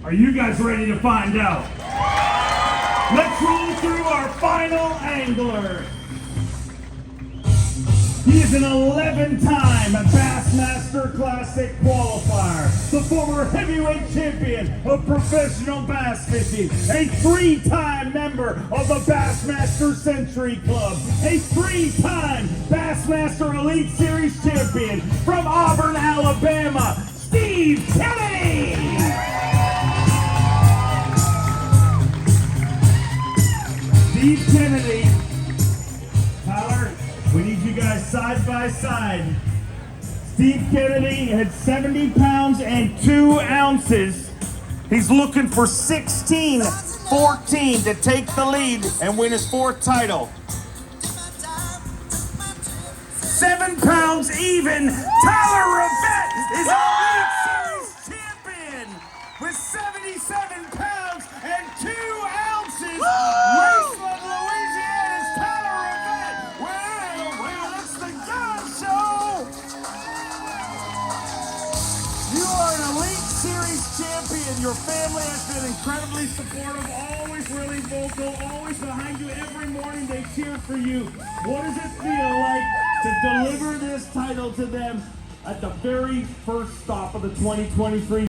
Are you guys ready to find out? Let's roll through our final angler. He is an 11-time Bassmaster Classic qualifier, the former heavyweight champion of professional bass fishing, a 3-time member of the Bassmaster Century Club, a 3-time Bassmaster Elite Series champion from Auburn, Alabama, Steve Kennedy! Steve Kennedy. Tyler, we need you guys side by side. Steve Kennedy had 70 pounds and 2 ounces. He's looking for 16-14 to take the lead and win his 4th title. 7 pounds even. Tyler Rivet is a Elite Series champion with 77 pounds and 2 ounces. Wasteland, Louisiana's Tyler Rivet. Well, it's the God Show. You are an Elite Series champion. Your family has been incredibly supportive, always really vocal, always behind you every morning. They cheer for you. What does it feel like to deliver this title to them at the very first stop of the 2023